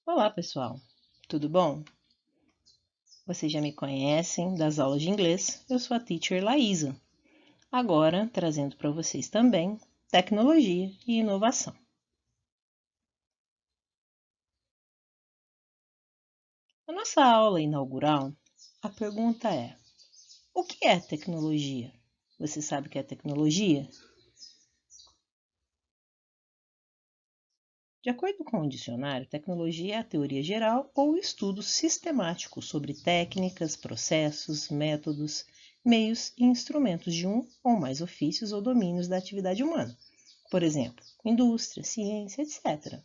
Olá, pessoal. Tudo bom? Vocês já me conhecem das aulas de inglês. Eu sou a teacher Laísa. Agora, trazendo para vocês também tecnologia e inovação. Na nossa aula inaugural, a pergunta é: o que é tecnologia? Você sabe o que é tecnologia? De acordo com o dicionário, tecnologia é a teoria geral ou estudo sistemático sobre técnicas, processos, métodos, meios e instrumentos de um ou mais ofícios ou domínios da atividade humana. Por exemplo, indústria, ciência, etc.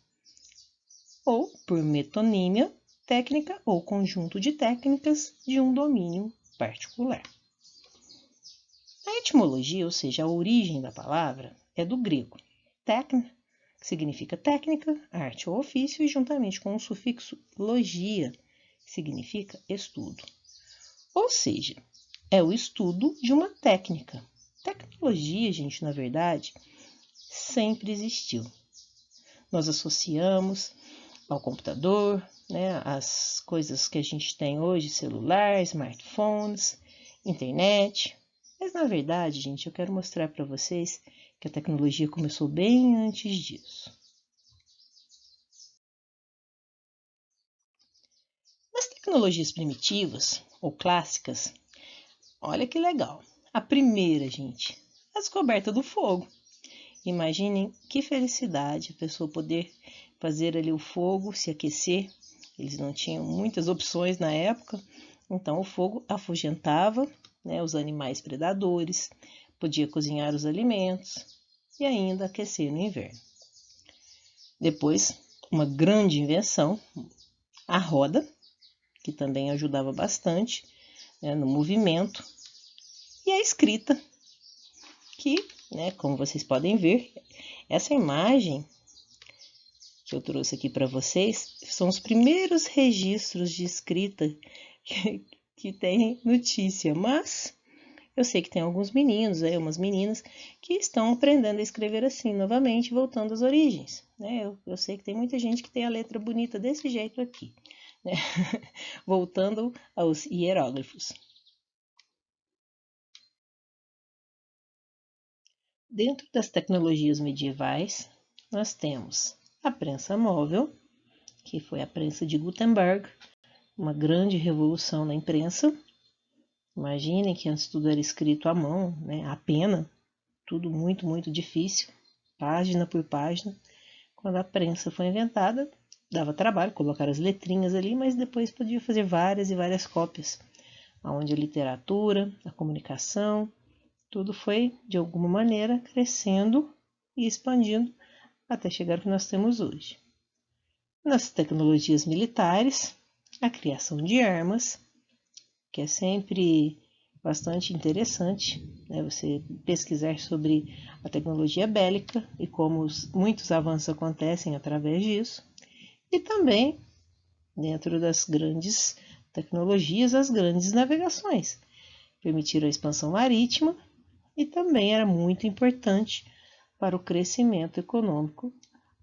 Ou, por metonímia, técnica ou conjunto de técnicas de um domínio particular. A etimologia, ou seja, a origem da palavra, é do grego técnica, que significa técnica, arte ou ofício, e juntamente com o sufixo logia, que significa estudo. Ou seja, é o estudo de uma técnica. Tecnologia, gente, na verdade, sempre existiu. Nós associamos ao computador, né, as coisas que a gente tem hoje, celular, smartphones, internet. Mas na verdade, gente, eu quero mostrar para vocês que a tecnologia começou bem antes disso. Nas tecnologias primitivas ou clássicas, olha que legal. A primeira, gente, a descoberta do fogo. Imaginem que felicidade a pessoa poder fazer ali o fogo, se aquecer. Eles não tinham muitas opções na época, então o fogo afugentava, né, os animais predadores, podia cozinhar os alimentos e ainda aquecer no inverno. Depois, uma grande invenção, a roda, que também ajudava bastante, né, no movimento, e a escrita, que, né, como vocês podem ver, essa imagem que eu trouxe aqui para vocês são os primeiros registros de escrita que tem notícia, mas eu sei que tem alguns meninos, umas meninas, que estão aprendendo a escrever assim, novamente, voltando às origens. Né? Eu sei que tem muita gente que tem a letra bonita desse jeito aqui, né? Voltando aos hieróglifos. Dentro das tecnologias medievais, nós temos a prensa móvel, que foi a prensa de Gutenberg, uma grande revolução na imprensa. Imaginem que antes tudo era escrito à mão, né, a pena, tudo muito, muito difícil, página por página. Quando a prensa foi inventada, dava trabalho colocar as letrinhas ali, mas depois podia fazer várias e várias cópias, onde a literatura, a comunicação, tudo foi, de alguma maneira, crescendo e expandindo até chegar ao que nós temos hoje. Nas tecnologias militares, a criação de armas, que é sempre bastante interessante, né, você pesquisar sobre a tecnologia bélica e como muitos avanços acontecem através disso. E também, dentro das grandes tecnologias, as grandes navegações. Permitiram a expansão marítima e também era muito importante para o crescimento econômico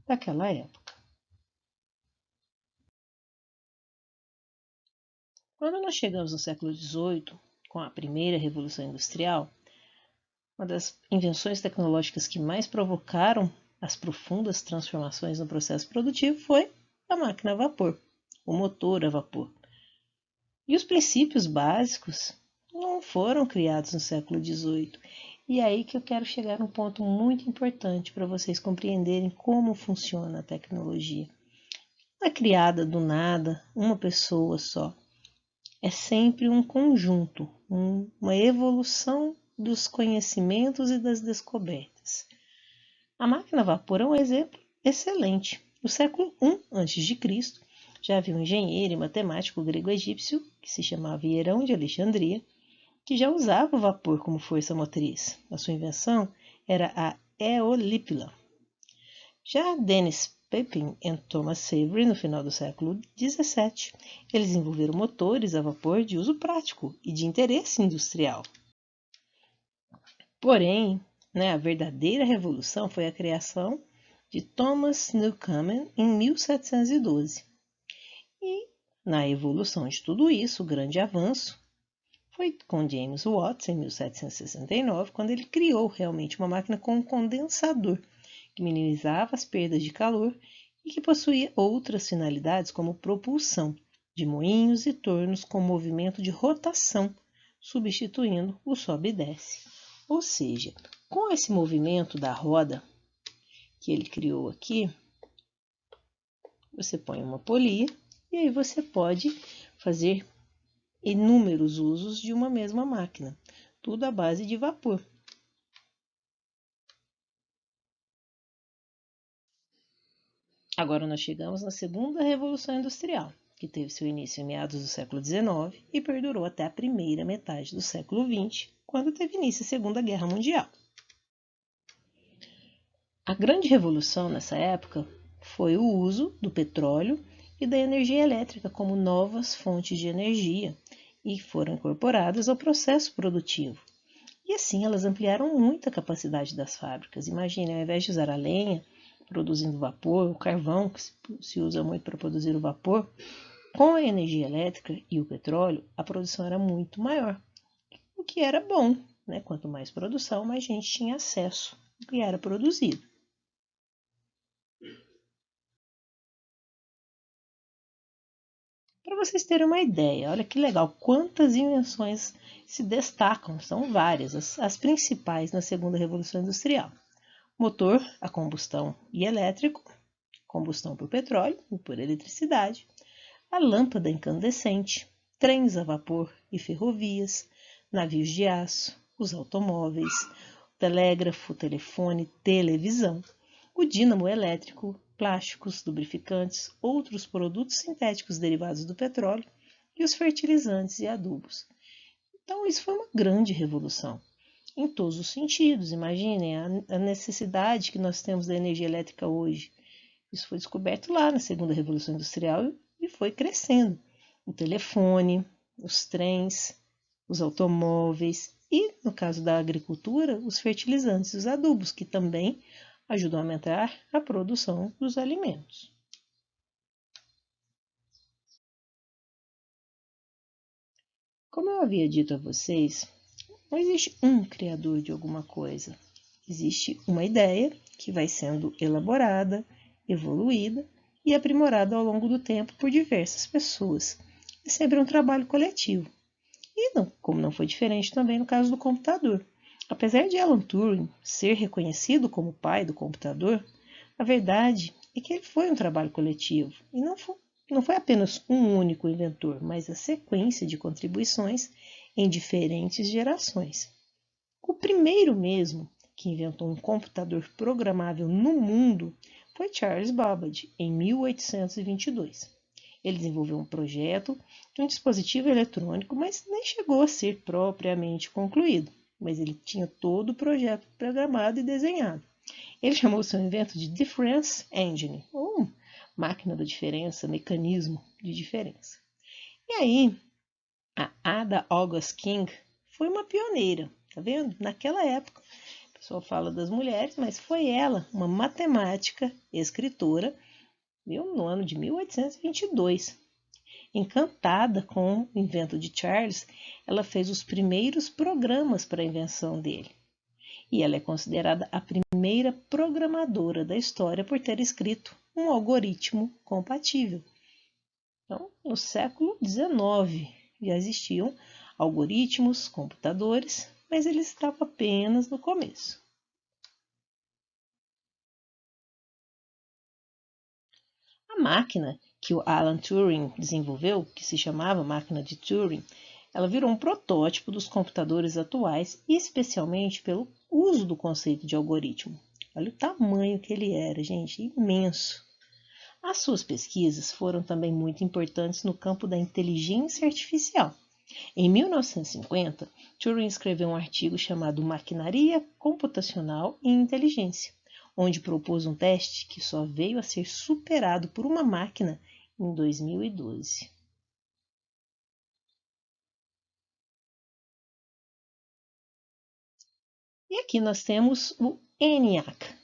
daquela época. Quando nós chegamos no século XVIII, com a primeira Revolução Industrial, uma das invenções tecnológicas que mais provocaram as profundas transformações no processo produtivo foi a máquina a vapor, o motor a vapor. E os princípios básicos não foram criados no século XVIII. E é aí que eu quero chegar a um ponto muito importante para vocês compreenderem como funciona a tecnologia. Não é criada do nada uma pessoa só. É sempre um conjunto, uma evolução dos conhecimentos e das descobertas. A máquina a vapor é um exemplo excelente. No século I a.C., já havia um engenheiro e matemático grego-egípcio, que se chamava Hierão de Alexandria, que já usava o vapor como força motriz. A sua invenção era a eolípila. Já Dennis Papin e Thomas Savery, no final do século XVII, eles desenvolveram motores a vapor de uso prático e de interesse industrial. Porém, a verdadeira revolução foi a criação de Thomas Newcomen em 1712. Na evolução de tudo isso, o grande avanço foi com James Watt, em 1769, quando ele criou realmente uma máquina com um condensador, que minimizava as perdas de calor e que possuía outras finalidades, como propulsão de moinhos e tornos com movimento de rotação, substituindo o sobe e desce. Ou seja, com esse movimento da roda que ele criou aqui, você põe uma polia e aí você pode fazer inúmeros usos de uma mesma máquina, tudo à base de vapor. Agora nós chegamos na segunda Revolução Industrial, que teve seu início em meados do século XIX e perdurou até a primeira metade do século XX, quando teve início a Segunda Guerra Mundial. A grande revolução nessa época foi o uso do petróleo e da energia elétrica como novas fontes de energia e foram incorporadas ao processo produtivo. E assim elas ampliaram muito a capacidade das fábricas. Imagine, ao invés de usar a lenha produzindo vapor, o carvão que se usa muito para produzir o vapor, com a energia elétrica e o petróleo, a produção era muito maior, o que era bom, né? Quanto mais produção, mais gente tinha acesso ao que era produzido. Para vocês terem uma ideia, olha que legal, quantas invenções se destacam, são várias, as principais na segunda Revolução Industrial. Motor a combustão e elétrico, combustão por petróleo e por eletricidade, a lâmpada incandescente, trens a vapor e ferrovias, navios de aço, os automóveis, o telégrafo, telefone, televisão, o dínamo elétrico, plásticos, lubrificantes, outros produtos sintéticos derivados do petróleo e os fertilizantes e adubos. Então, isso foi uma grande revolução em todos os sentidos. Imaginem a necessidade que nós temos da energia elétrica hoje. Isso foi descoberto lá na segunda Revolução Industrial e foi crescendo. O telefone, os trens, os automóveis e, no caso da agricultura, os fertilizantes e os adubos, que também ajudam a aumentar a produção dos alimentos. Como eu havia dito a vocês, não existe um criador de alguma coisa. Existe uma ideia que vai sendo elaborada, evoluída e aprimorada ao longo do tempo por diversas pessoas. É sempre um trabalho coletivo. E não, como não foi diferente também no caso do computador. Apesar de Alan Turing ser reconhecido como o pai do computador, a verdade é que ele foi um trabalho coletivo e não foi apenas um único inventor, mas a sequência de contribuições em diferentes gerações. O primeiro mesmo que inventou um computador programável no mundo foi Charles Babbage, em 1822. Ele desenvolveu um projeto de um dispositivo eletrônico, mas nem chegou a ser propriamente concluído. Mas ele tinha todo o projeto programado e desenhado. Ele chamou seu invento de Difference Engine, ou máquina da diferença, mecanismo de diferença. E aí, a Ada August King foi uma pioneira, tá vendo? Naquela época, o pessoal fala das mulheres, mas foi ela, uma matemática, escritora, viu? No ano de 1822. Encantada com o invento de Charles, ela fez os primeiros programas para a invenção dele. E ela é considerada a primeira programadora da história por ter escrito um algoritmo compatível. Então, no século XIX já existiam algoritmos, computadores, mas eles estavam apenas no começo. A máquina que o Alan Turing desenvolveu, que se chamava máquina de Turing, ela virou um protótipo dos computadores atuais, especialmente pelo uso do conceito de algoritmo. Olha o tamanho que ele era, gente, imenso. As suas pesquisas foram também muito importantes no campo da inteligência artificial. Em 1950, Turing escreveu um artigo chamado Maquinaria Computacional e Inteligência, onde propôs um teste que só veio a ser superado por uma máquina em 2012. E aqui nós temos o ENIAC,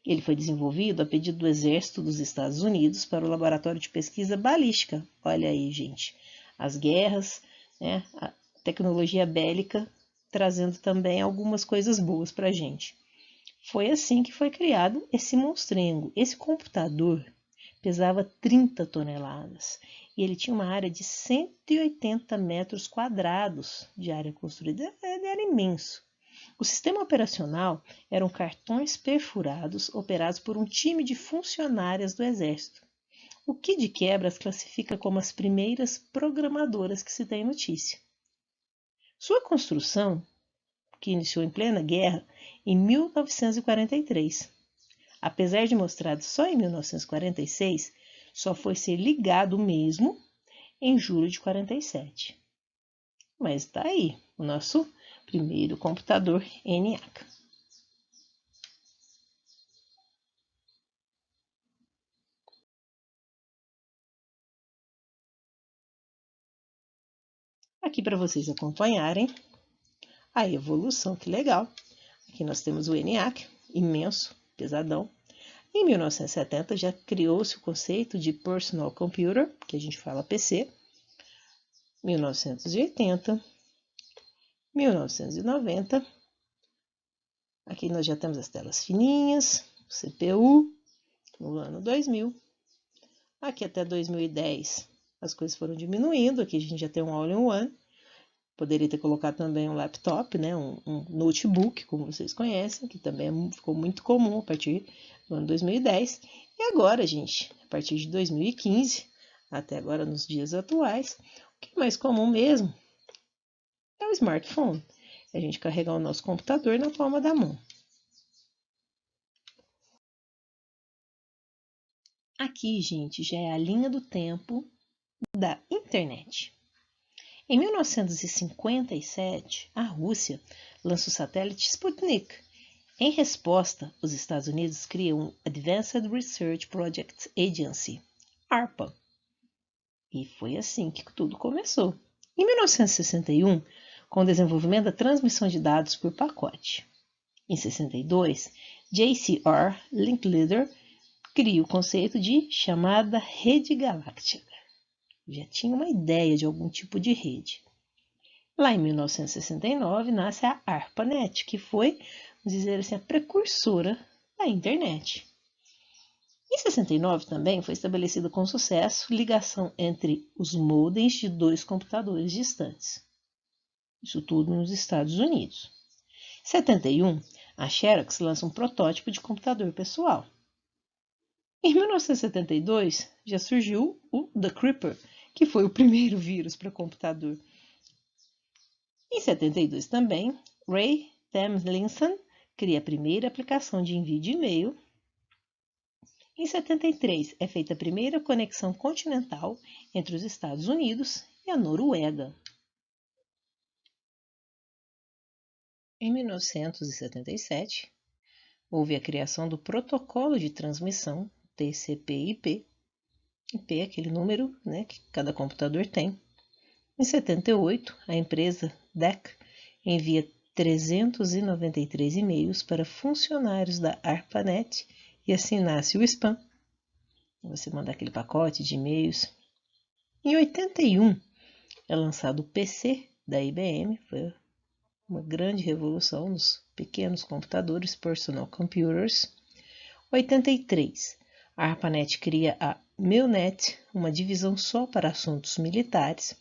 Ele foi desenvolvido a pedido do Exército dos Estados Unidos para o Laboratório de Pesquisa Balística. Olha aí, gente, as guerras, né, a tecnologia bélica trazendo também algumas coisas boas para a gente. Foi assim que foi criado esse monstrengo. Esse computador pesava 30 toneladas e ele tinha uma área de 180 metros quadrados de área construída. Ele era imenso. O sistema operacional eram cartões perfurados operados por um time de funcionárias do Exército, o que de quebra as classifica como as primeiras programadoras que se tem notícia. Sua construção, que iniciou em plena guerra, em 1943. Apesar de mostrado só em 1946, só foi ser ligado mesmo em julho de 47. Mas está aí, o nosso primeiro computador ENIAC. Aqui para vocês acompanharem a evolução, que legal. Aqui nós temos o ENIAC, imenso, pesadão. Em 1970 já criou-se o conceito de Personal Computer, que a gente fala PC. 1980, 1990. Aqui nós já temos as telas fininhas, o CPU, no ano 2000. Aqui até 2010 as coisas foram diminuindo, aqui a gente já tem um all-in-one. Poderia ter colocado também um laptop, né, um notebook, como vocês conhecem, que também ficou muito comum a partir do ano 2010. E agora, gente, a partir de 2015, até agora nos dias atuais, o que é mais comum mesmo é o smartphone. É a gente carregar o nosso computador na palma da mão. Aqui, gente, já é a linha do tempo da internet. Em 1957, a Rússia lança o satélite Sputnik. Em resposta, os Estados Unidos criam o Advanced Research Projects Agency, ARPA. E foi assim que tudo começou. Em 1961, com o desenvolvimento da transmissão de dados por pacote. Em 62, J.C.R. Linkletter cria o conceito de chamada rede galáctica. Já tinha uma ideia de algum tipo de rede. Lá em 1969 nasce a ARPANET, que foi, vamos dizer assim, a precursora da internet. Em 69 também foi estabelecida com sucesso ligação entre os modems de dois computadores distantes. Isso tudo nos Estados Unidos. Em 71, a Xerox lança um protótipo de computador pessoal. Em 1972, já surgiu o The Creeper, que foi o primeiro vírus para computador. Em 72 também, Ray Tomlinson cria a primeira aplicação de envio de e-mail. Em 73 é feita a primeira conexão continental entre os Estados Unidos e a Noruega. Em 1977, houve a criação do Protocolo de Transmissão, TCP/IP. IP é aquele número, né, que cada computador tem. Em 78, a empresa DEC envia 393 e-mails para funcionários da ARPANET e assinasse o spam. Você manda aquele pacote de e-mails. Em 81, é lançado o PC da IBM, foi uma grande revolução nos pequenos computadores, personal computers. 83, a ARPANET cria a MILNET, uma divisão só para assuntos militares.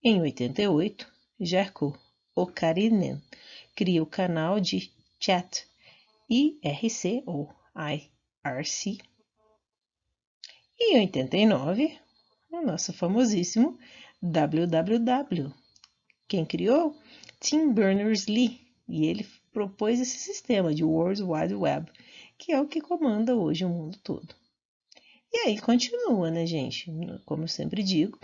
Em 88, Jarkko Okarinen cria o canal de chat IRC ou IRC. E em 89, o nosso famosíssimo www. Quem criou? Tim Berners-Lee. E ele propôs esse sistema de World Wide Web, que é o que comanda hoje o mundo todo. E aí continua, né, gente? Como eu sempre digo,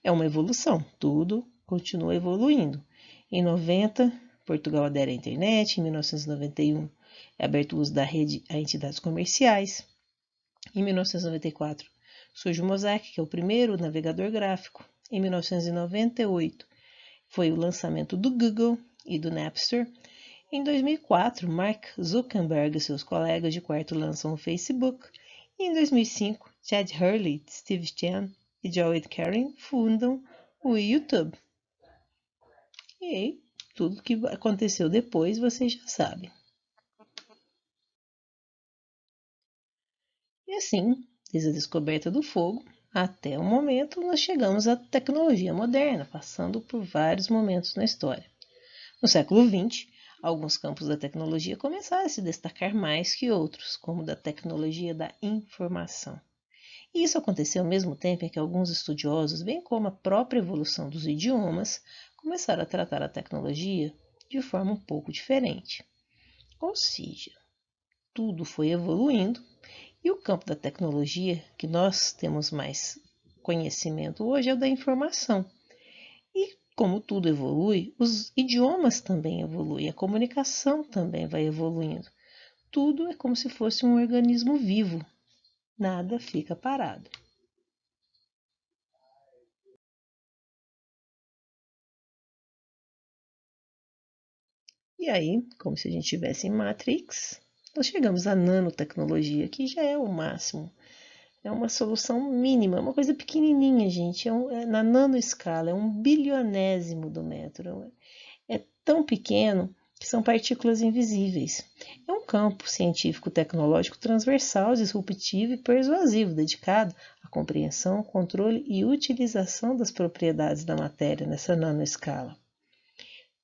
é uma evolução. Tudo continua evoluindo. Em 90, Portugal adere à internet. Em 1991, é aberto o uso da rede a entidades comerciais. Em 1994, surge o Mosaic, que é o primeiro navegador gráfico. Em 1998, foi o lançamento do Google e do Napster. Em 2004, Mark Zuckerberg e seus colegas de quarto lançam o Facebook. E em 2005, Chad Hurley, Steve Chen e Joel Karen fundam o YouTube. E aí, tudo que aconteceu depois vocês já sabem. E assim, desde a descoberta do fogo até o momento, nós chegamos à tecnologia moderna, passando por vários momentos na história. No século XX, alguns campos da tecnologia começaram a se destacar mais que outros, como o da tecnologia da informação. E isso aconteceu ao mesmo tempo em que alguns estudiosos, bem como a própria evolução dos idiomas, começaram a tratar a tecnologia de forma um pouco diferente. Ou seja, tudo foi evoluindo e o campo da tecnologia que nós temos mais conhecimento hoje é o da informação. E como tudo evolui, os idiomas também evoluem, a comunicação também vai evoluindo. Tudo é como se fosse um organismo vivo, nada fica parado. E aí, como se a gente estivesse em Matrix, nós chegamos à nanotecnologia, que já é o máximo. É uma solução mínima, uma coisa pequenininha, gente. É na nanoescala, é um bilionésimo do metro. É tão pequeno que são partículas invisíveis. É um campo científico-tecnológico transversal, disruptivo e persuasivo, dedicado à compreensão, controle e utilização das propriedades da matéria nessa nanoescala.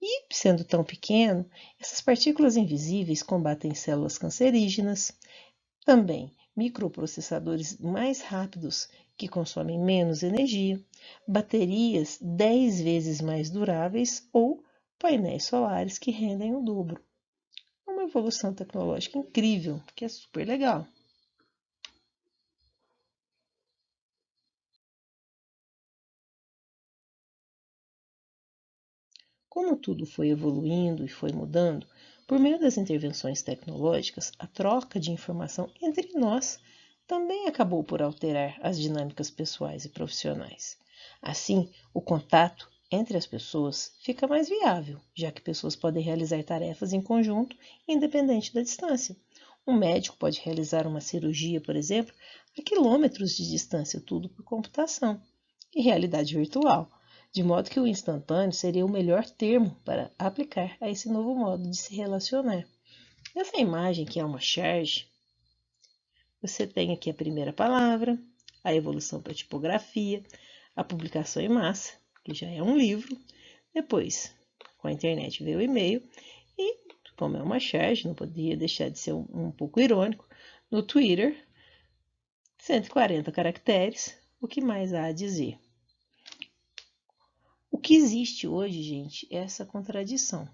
E, sendo tão pequeno, essas partículas invisíveis combatem células cancerígenas, também microprocessadores mais rápidos que consomem menos energia, baterias 10 vezes mais duráveis ou painéis solares que rendem o dobro. Uma evolução tecnológica incrível, que é super legal. Como tudo foi evoluindo e foi mudando, por meio das intervenções tecnológicas, a troca de informação entre nós também acabou por alterar as dinâmicas pessoais e profissionais. Assim, o contato entre as pessoas fica mais viável, já que pessoas podem realizar tarefas em conjunto, independente da distância. Um médico pode realizar uma cirurgia, por exemplo, a quilômetros de distância, tudo por computação e realidade virtual, de modo que o instantâneo seria o melhor termo para aplicar a esse novo modo de se relacionar. Nessa imagem, que é uma charge, você tem aqui a primeira palavra, a evolução para a tipografia, a publicação em massa, que já é um livro. Depois, com a internet veio o e-mail e, como é uma charge, não podia deixar de ser um pouco irônico, no Twitter, 140 caracteres, o que mais há a dizer? O que existe hoje, gente, é essa contradição.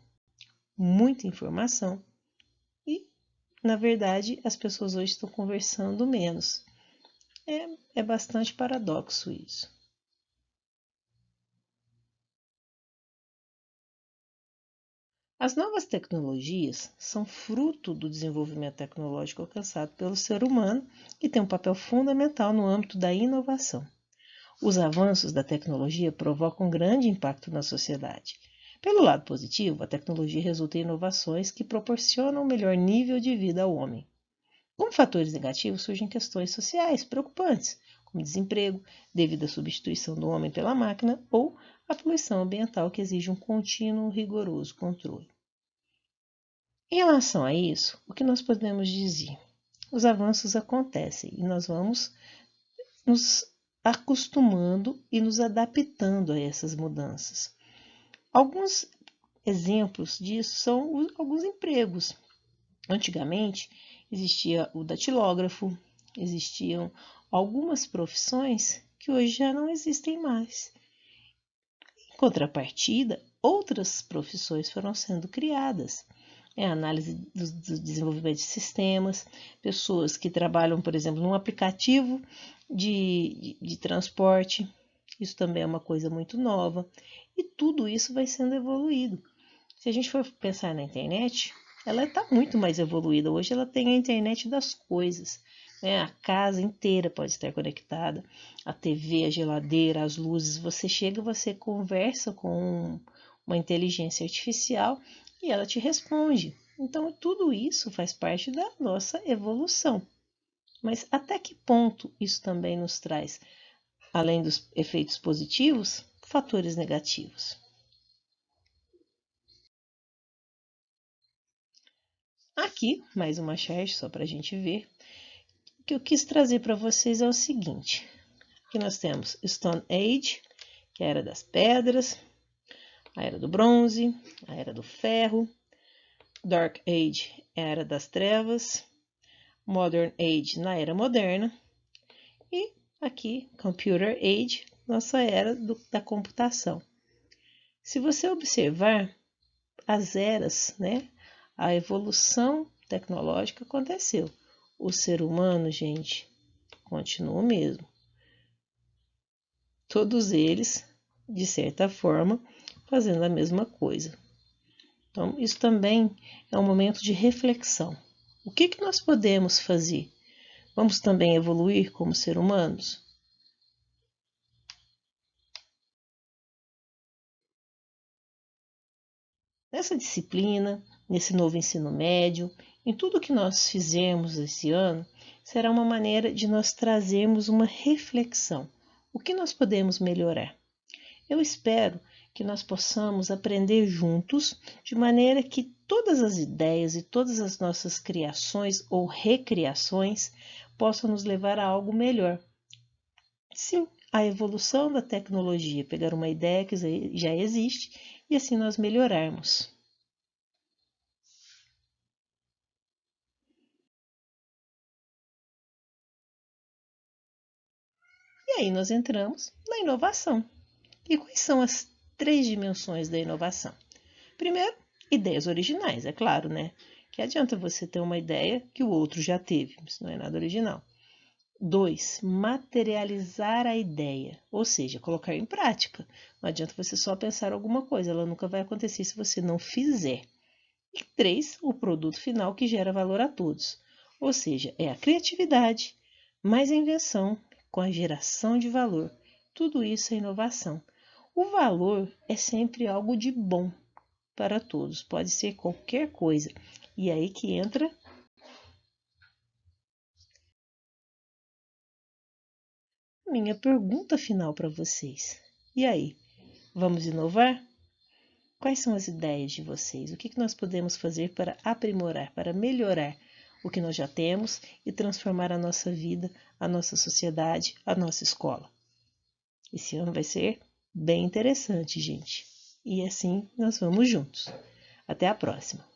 Muita informação e, na verdade, as pessoas hoje estão conversando menos. É bastante paradoxo isso. As novas tecnologias são fruto do desenvolvimento tecnológico alcançado pelo ser humano e têm um papel fundamental no âmbito da inovação. Os avanços da tecnologia provocam grande impacto na sociedade. Pelo lado positivo, a tecnologia resulta em inovações que proporcionam um melhor nível de vida ao homem. Como fatores negativos surgem questões sociais preocupantes, como desemprego, devido à substituição do homem pela máquina ou a poluição ambiental que exige um contínuo rigoroso controle. Em relação a isso, o que nós podemos dizer? Os avanços acontecem e nós vamos nos acostumando e nos adaptando a essas mudanças. Alguns exemplos disso são alguns empregos. Antigamente existia o datilógrafo, existiam algumas profissões que hoje já não existem mais. Em contrapartida, outras profissões foram sendo criadas. A análise do desenvolvimento de sistemas, pessoas que trabalham, por exemplo, num aplicativo de transporte, isso também é uma coisa muito nova, e tudo isso vai sendo evoluído. Se a gente for pensar na internet, ela está muito mais evoluída. Hoje ela tem a internet das coisas. Né? A casa inteira pode estar conectada, a TV, a geladeira, as luzes. Você chega, você conversa com uma inteligência artificial e ela te responde. Então, tudo isso faz parte da nossa evolução. Mas até que ponto isso também nos traz, além dos efeitos positivos, fatores negativos? Aqui, mais uma charge só para a gente ver. O que eu quis trazer para vocês é o seguinte. Aqui nós temos Stone Age, que é a era das pedras, a era do bronze, a era do ferro, Dark Age, era das trevas, Modern Age, na era moderna, e aqui, Computer Age, nossa era da computação. Se você observar as eras, né, a evolução tecnológica aconteceu. O ser humano, gente, continua o mesmo. Todos eles, de certa forma, fazendo a mesma coisa. Então, isso também é um momento de reflexão. O que nós podemos fazer? Vamos também evoluir como seres humanos? Nessa disciplina, nesse novo ensino médio, em tudo que nós fizermos esse ano, será uma maneira de nós trazermos uma reflexão. O que nós podemos melhorar? Eu espero que nós possamos aprender juntos, de maneira que todas as ideias e todas as nossas criações ou recriações possam nos levar a algo melhor. Sim, a evolução da tecnologia, pegar uma ideia que já existe e assim nós melhorarmos. E aí nós entramos na inovação. E quais são as 3 dimensões da inovação? Primeiro, ideias originais, é claro, né? Que adianta você ter uma ideia que o outro já teve, isso não é nada original. 2, materializar a ideia, ou seja, colocar em prática. Não adianta você só pensar alguma coisa, ela nunca vai acontecer se você não fizer. E 3, o produto final que gera valor a todos, ou seja, é a criatividade, mais a invenção com a geração de valor. Tudo isso é inovação. O valor é sempre algo de bom para todos, pode ser qualquer coisa. E aí que entra minha pergunta final para vocês. E aí, vamos inovar? Quais são as ideias de vocês? O que nós podemos fazer para aprimorar, para melhorar o que nós já temos e transformar a nossa vida, a nossa sociedade, a nossa escola? Esse ano vai ser bem interessante, gente. E assim nós vamos juntos. Até a próxima!